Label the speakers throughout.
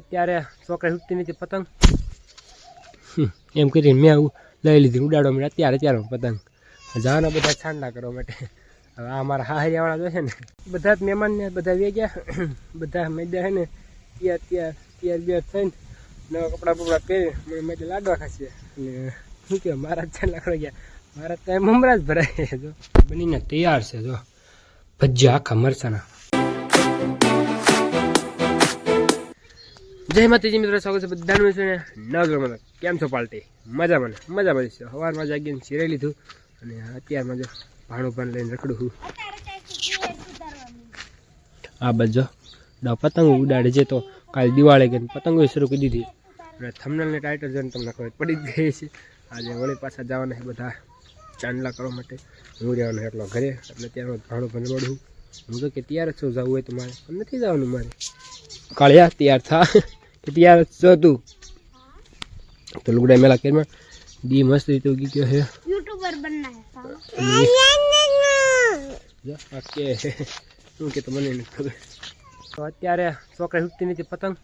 Speaker 1: અત્યારે છોકરા ઉઠતી નથી પતંગ એમ કરીને મેં લઈ લીધી ઉડાડવા માટે અત્યારે પતંગ જવાના બધા છાંડા કરવા માટે. હવે આ અમારા હાહરિયાવાળા જો છે ને બધા જ મહેમાનને બધા વે ગયા બધા મેદા છે ને તૈયાર થઈને નવા કપડાં બપડા પહેરી મને મેં લાડવા ખાશે અને શું કહેવાય મારા જ છાંડા કરવા ગયા. મારા ત્યાં મમરા જ ભરાય જો બનીને તૈયાર છે. જો ભજીયા આખા મરચાના. જય માતાજી મિત્રો, સ્વાગત છે બધાનું છે ને નવગ્રહમાં. કેમ છો પાલટી? મજામાં છે. સવારમાં જાગીને ચીરાઈ લીધું અને અત્યારમાં જો ભાણું લઈને રખડું છું. આ બાજુ પતંગ ઉડાડે છે. તો કાલે દિવાળી ગઈ પતંગો શરૂ કરી દીધી અને થંબનેલને ટાઇટલ જોઈને તમને ખબર પડી જ ગઈ છે. આજે વળી પાછા જવાના છે બધા ચાંદલા કરવા માટે. હું રહેવાનો એટલો ઘરે એટલે ત્યાં ભાણું વળું. હું તો કે તૈયાર છું, જવું હોય તો મારે પણ નથી જવાનું. મારે કાળિયા તૈયાર થા કે તૈયાર છો તું? તો લુગડા મેલા કેરમાં દી મસ્ત રીતે ઉગી ગયો છે.
Speaker 2: यूट्यूबर बनना है
Speaker 1: ઓકે શું કે તો મને નથી ખબર. તો અત્યારે છોકરા ઉઠતી નથી પતંગ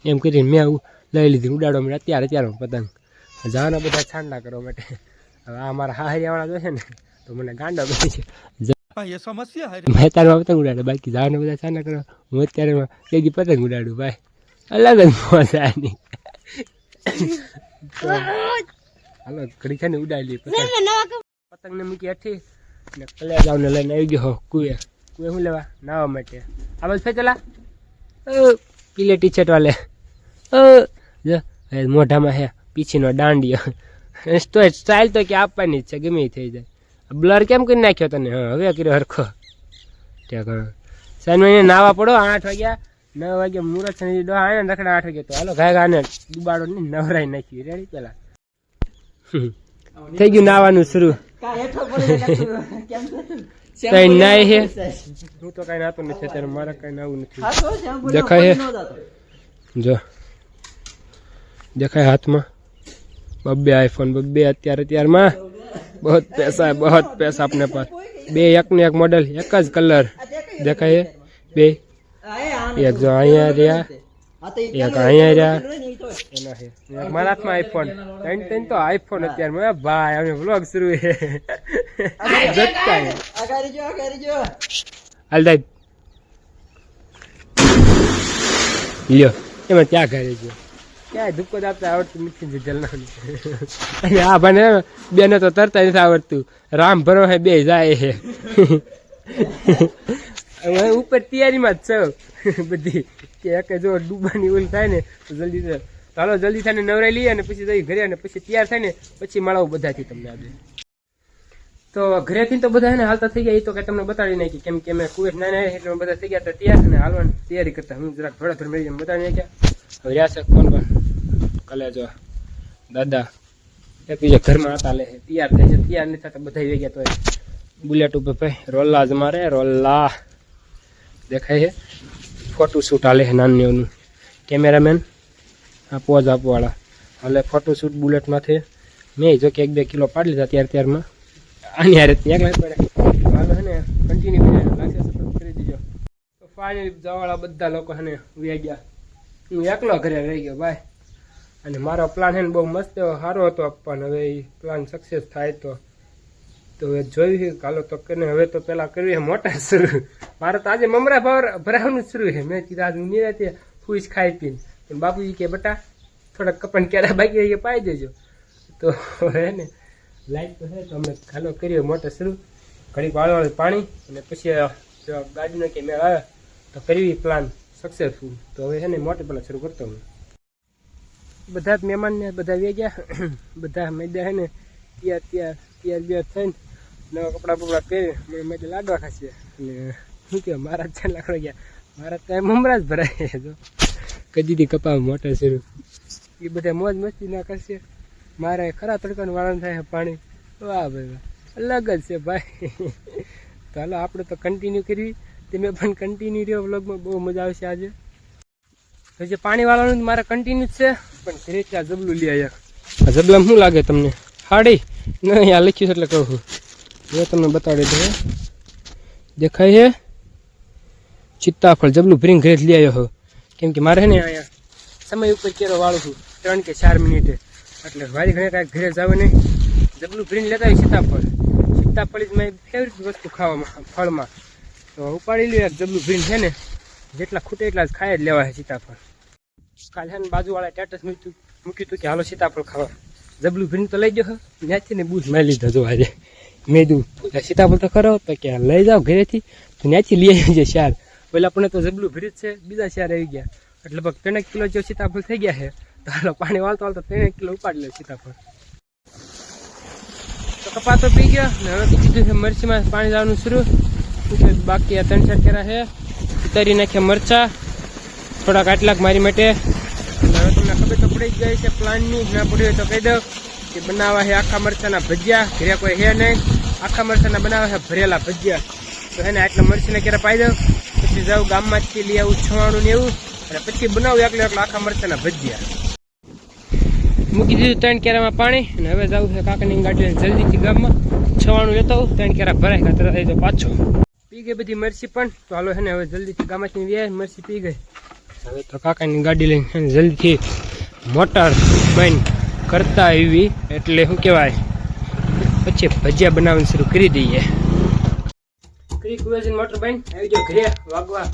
Speaker 1: એમ કરીને મેં લઈ લીધી ઉડાડવા માટે અત્યારે પતંગ જવાના બધા છાંડા કરવા માટે. હવે આ અમારા હાહરિયાવાળા જો છે ને તો મને ગાંડા બની છે. મેં તારમાં પતંગ ઉડાડે બાકી જવાના બધા છાંડા કરવા. હું અત્યારે તેજી પતંગ ઉડાડું ભાઈ, અલગ જ મજા નહીં. હાલો ઘડી છે ને ઉડાડી પતંગને મૂકી હઠી ને કલેજાઓને લઈને આવી ગયો કુએ શું લેવા નાવા માટે. આ બસ ચલા પીલે ટી શર્ટ વાલે મોઢામાં હે પીછીનો દાંડિયો. તો સ્ટાઇલ તો કે આપવાની જ છે, ગમે એ થઈ જાય. બ્લર કેમ કરી નાખ્યો તને? હા હવે કર્યો હરખો. ત્યાં સાંજમાં નાવા પડો 8 વાગ્યા 9 વાગ્યા મુહૂર્ત છે ને રખડા 8 વાગ્યા. તો હાલો ઘાને ડુબાડો ને નવરાઈ નાખી રેડી. પેલા થઈ ગયું નાવાનું શરૂ. કઈ નાય હે હું તો કઈ નાતો નથી અત્યારે. મારે કઈ નાવું નથી. દેખાય હે જો દેખાય હાથમાં બબ્બે આઈફોન બબ્બે અત્યારમાં બહુ પૈસા अपने पास. બે એક ને એક મોડેલ એક જ કલર દેખાય બે. એક જો અહીંયા રહ્યા એક અહીંયા રહ્યા એના છે. મારા હાથમાં આઈફોન ત્રણ તો આઈફોન અત્યારે ભાઈ અમે વ્લોગ શરૂ છે. હાલ લ્યો એમાં ક્યાં ઘરે ગયો ક્યાં ધુક્કો આપતા આવડતું નથી જલનાનું. અને આ ભાને બેને તો તરતા નથી આવડતું. રામ ભરો હે બે જાય છે. ઉપર તૈયારીમાં જ છો બધી કે જો ડૂબાની ઓલ થાય ને તો જલ્દી ચાલો જલ્દી થાય ને નવરાઈ લઈએ અને પછી જઈ ઘરે અને પછી તૈયાર થાય ને પછી મળાવું બધાથી તમને આજે. તો ઘરેથી તો બધા ને હાલતા થઈ ગયા. એ તો કઈ તમને બતાવી નાખી કેમ કે મેં કુવેત નાના એટલે બધા થઈ ગયા તૈયાર અને હાલવાની તૈયારી કરતા. હું જરાક થોડા મેળવી બતાવી નાખ્યા. હવે રહ્યા છે કોણ પણ કલે જો દાદા એક બીજા ઘરમાં હતા લે તૈયાર થાય છે. તૈયાર નથી થતા બધા વહી ગયા. તો બુલેટ ઉપર ભાઈ રોલ્લા જ મારે રોલ્લા દેખાય છે. ફોટો શૂટ હાલે છે નાનીઓનું. કેમેરામેન આ પોઝ આપવાવાળા હાલે ફોટો શૂટ બુલેટમાંથી. મેં જો કે 1-2 કિલો પાડી લીધા ત્યારમાં. આની હારે ત્યાં લાગ પડે હાલો છે ને કન્ટિન્યુ લાગશે સપોર્ટ કરી દીજો. તો ફાઇનલી જવાવાળા બધા લોકો છે ને વ્યા ગયા. હું એકલો ઘરે રહી ગયો ભાઈ. અને મારો પ્લાન છે ને બહુ મસ્ત સારો હતો પણ હવે એ પ્લાન સક્સેસ થાય તો હવે જોયું કાલો તો કરીને હવે તો પેલા કરવી છે મોટા શરૂ. મારે તો આજે મમરા ભરાવાનું શરૂ છે. મેં કીધું આજે નિરાતે ફૂસ ખાઈ પીને પણ બાપુજી કે બટા થોડાક કપન કેળા બાકી એ પાઈ દેજો. તો હવે ને લાઈટ તો છે તો અમે ખાલો કર્યો મોટા શરૂ. ઘડીક વાળવાળું પાણી અને પછી ગાડીનો કે મેળ આવે તો કરવી પ્લાન સક્સેસફુલ. તો હવે છે ને મોટે પેલા શરૂ કરતો હું. બધા જ મહેમાનને બધા વે ગયા બધા મેદા છે ને તૈયાર થઈને નવા કપડાં બપડા પહેરી મને મેં લાડવા ખાશે. અને શું કહેવાય મારા જ છાંડા કરવા ગયા. મારા ત્યાં મમરા જ ભરાય જો કદીથી કપા મોટા શરૂ. એ બધા મોજ મસ્તી ના કરશે. મારે ખરા તડકાનું વાળન થાય પાણી. વાહ ભાઈ અલગ જ છે ભાઈ. તો હાલો આપણે તો કન્ટિન્યુ કરવી. તમે પણ કન્ટિન્યુ રહ્યો વ્લોગમાં બહુ મજા આવશે આજે. જે પાણી વાળવાનું મારે કન્ટિન્યુ જ છે પણ ઘરે ત્યાં જબલું લઈ આવ્યા. આ જબલામાં શું લાગે તમને? હાડી નહીં આ લખ્યું છે એટલે કહું છું. મેં તમને બતાડી દઉં. દેખાય છે ચિત્તાફળ જબલું ભરીને ઘરે લઈ આવ્યો. કેમ કે મારે ને અહીંયા સમય ઉપર કેરો વાળું છું 3 કે 4 મિનિટે, એટલે વારી ઘણી કાંઈ ઘરે જાવ નહીં. જબલું ભરીને લેતા હોય સીતાફળ ઇઝ મારી ફેવરિટ વસ્તુ ખાવામાં ફળમાં. તો ઉપાડી લ્યો એક જબલું ભરીને છે ને, જેટલા ખૂટે એટલા જ ખાઈ જ લેવા છે સીતાફળ. કાલે છે ને બાજુવાળા સ્ટેટસ મૂક્યું હતું કે હાલો સીતાફળ ખાવા, જબલું ભરીને તો લઈ ગયો. ત્યાંથી ને બૂઝ મારી લીધો જો આજે. મેં કીધું સીતાફળ તો ખરો, તો કે લઈ જાઓ ઘરેથી, તો ત્યાંથી લઈ આવી જાય 4. પેલા પણ તો જબલું ભરી જ છે, બીજા 4 આવી ગયા, એટલે લગભગ 3 કિલો જેવું સીતાફળ થઈ ગયા છે. તો હાલો પાણી વાળતો 3 કિલો ઉપાડી લે સીતાફળ. તો કપા તો પી ગયો ને હવે કીધું છે મરચીમાં પાણી જવાનું શરૂ. બાકી આ 3-4 કેરા છે, ઉતારી નાખ્યા મરચા થોડાક આટલાક મારી માટે. હવે તમને ખબર તો પડી જ ગઈ છે પ્લાનની, ના પડી હોય તો કહી દઉં કે બનાવવા છે આખા મરચાના ભજીયા. ઘરે કોઈ છે નહીં, આખા મરચાના બનાવવા છે ભરેલા ભજીયા. તો એને આટલા મરચીના કેરા પાઈ દઉં, પછી જાઉં ગામમાંથી લઈ આવું છવાણું ને એવું, અને પછી બનાવું એકલો આખા મરચાના ભજીયા. મૂકી દીધું 3 કેરામાં પાણી, અને હવે જવું છે કાકાની ગાડી જલ્દીથી ગામમાં છવાણું લેતો આવું. 3 કેરા ભરાય ખાતર થઈ તો પાછો પી ગઈ બધી મરચી પણ. તો હાલો છે ને હવે જલ્દીથી ગામમાંથી વ્યાય મરચી પી ગઈ. હવે તો કાકાની ગાડી લઈને જલ્દીથી મોટર બંધ કરતા આવી, એટલે શું કહેવાય પછી ભજીયા બનાવવાનું શરૂ કરી દઈએ. કરી કુવેજીન મોટર બંધ આવી ગયો ઘરે. વાગવા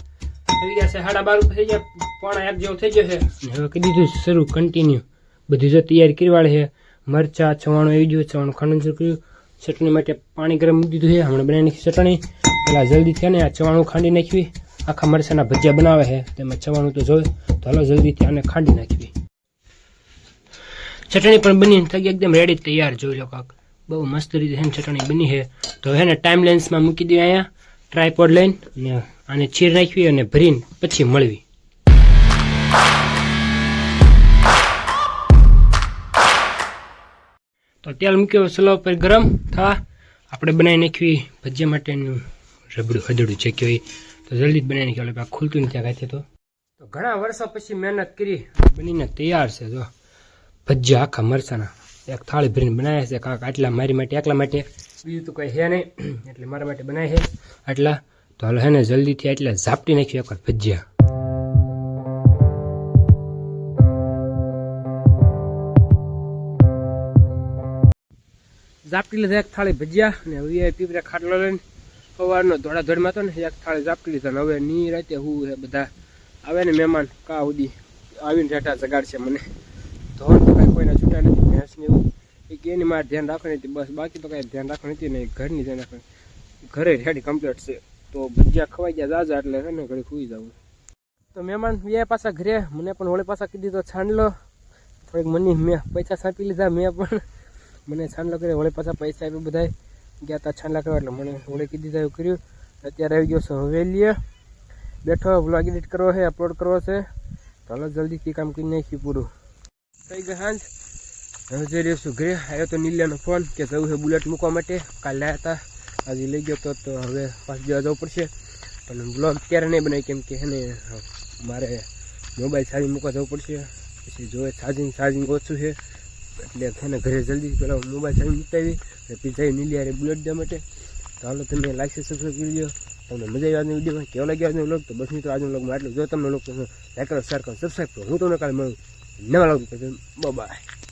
Speaker 1: થઈ ગયા છે 12:30 થઈ ગયા, 1:45 જેવું થઈ ગયો છે. હવે કરી દીધું શરૂ કન્ટિન્યુ. બધી જો તૈયારી કરી વાળે છે. મરચા છવાણું આવી ગયું, છવાણું ખાંડનું શરૂ કર્યું. ચટણી માટે પાણી ગરમ મૂકી દીધું છે, હમણાં બનાવી નાખી ચટણી. પેલા જલ્દીથી ને આ છવાણું ખાંડી નાખવી. આખા મરચાના ભજીયા બનાવે છે, તેમાં છવાણું તો જોઈએ, તો હાલો જલ્દીથી આને ખાંડી નાખવી. ચટણી પણ બની થઈ ગઈ એકદમ રેડી તૈયાર. જોઈ લો કાક બહુ મસ્ત રીતે છે ચટણી બની છે. તો હવે ને ટાઈમ લેન્સમાં મૂકી દઈએ અહીંયા ટ્રાયપોડ લઈને, અને આને ચીર નાખવી અને ભરીને પછી મળવી. તો તેલ મૂક્યો સ્લો પર ગરમ થવા. આપણે બનાવી નાખવી ભજીયા માટેનું રબડું હદડું છે કે તો જલ્દી જ બનાવી નાખ્યું, એટલે ખુલતું નથી કાંઈ. તો ઘણા વર્ષો પછી મહેનત કરી બનીને તૈયાર છે. જો ભજીયા આખા મરચાના એક થાળી ભરીને બનાવ્યા છે કાંક આટલા મારી માટે એકલા માટે, બીજું તો કંઈ છે નહીં, એટલે મારા માટે બનાવે છે આટલા. તો હાલો હે ને જલ્દીથી આટલા ઝાપટી નાખ્યું એકવાર ભજીયા. ઝાપટી લીધા એક થાળી ભજીયા, અને હવે પીપરે ખાટલો લઈને સવારનો દોડાદોડમાં હતો ને એક થાળી ઝાપટી લીધા. ને હવે ની રાતે હું બધા આવે ને મહેમાન કા સુધી આવીને રેટા જગાડશે મને. તો કાંઈ કોઈના છૂટા નથી, ભેંસ ને એવું એની મારે ધ્યાન રાખવાની હતી બસ, બાકી તો કાંઈ ધ્યાન રાખવાની હતી નહીં. ઘરની ધ્યાન રાખવાની, ઘરે રેડી કમ્પ્લીટ છે. તો ભજીયા ખવાઈ ગયા જાજા, એટલે છે ને ઘડી સુઈ જવું. તો મહેમાન વ્યા પાછા ઘરે, મને પણ હોળે પાછા કીધી તો છાંડલો થોડીક મની મેં પૈસા છાંટી લીધા. મેં પણ મને છાંડલો કર્યો, હોળે પાછા પૈસા આપ્યા બધા ગયા હતા છાંડલા કરવા, એટલે મને હોળે કીધી એવું કર્યું. અત્યારે આવી ગયો છે હવેલીએ બેઠો, વ્લોગ એડિટ કરવો છે, અપલોડ કરવો છે. તો હાલો જલ્દીથી કામ કરી નાખ્યું પૂરું. થઈ ગઈ સાંજ, હવે જઈ રહ્યો છું ઘરે. આવ્યો તો નીલિયાનો ફોન કે જવું છે બુલેટ મૂકવા માટે, કાલે લાવ્યા હતા, આજે લઈ ગયો તો હવે પાછું જવા જવું પડશે. પણ બ્લોગ ત્યારે નહીં બનાવી, કેમ કે એને મારે મોબાઈલ ચાર્જિંગ મૂકવા જવું પડશે. પછી જોવે ચાર્જિંગ ઓછું છે, એટલે એને ઘરે જલ્દી પહેલાં મોબાઈલ ચાર્જિંગ મૂકતાવી અને પછી જઈ નીલિયારે બુલેટ દેવા માટે. તો હાલો તમે લાઈક સબસ્ક્રાઈબ કરી દો. તમને મજા આવી આજની વિડીયોમાં, કેવો લાગ્યો આજનો વ્લોગ? તો બસ મિત્રો આજનો વ્લોગમાં આટલું. જો તમને લોકો લાઈક કરો, શેર કરો, સબસ્ક્રાઈબ કરો. હું તમને કાલે મળું નવા વ્લોગ. બાય.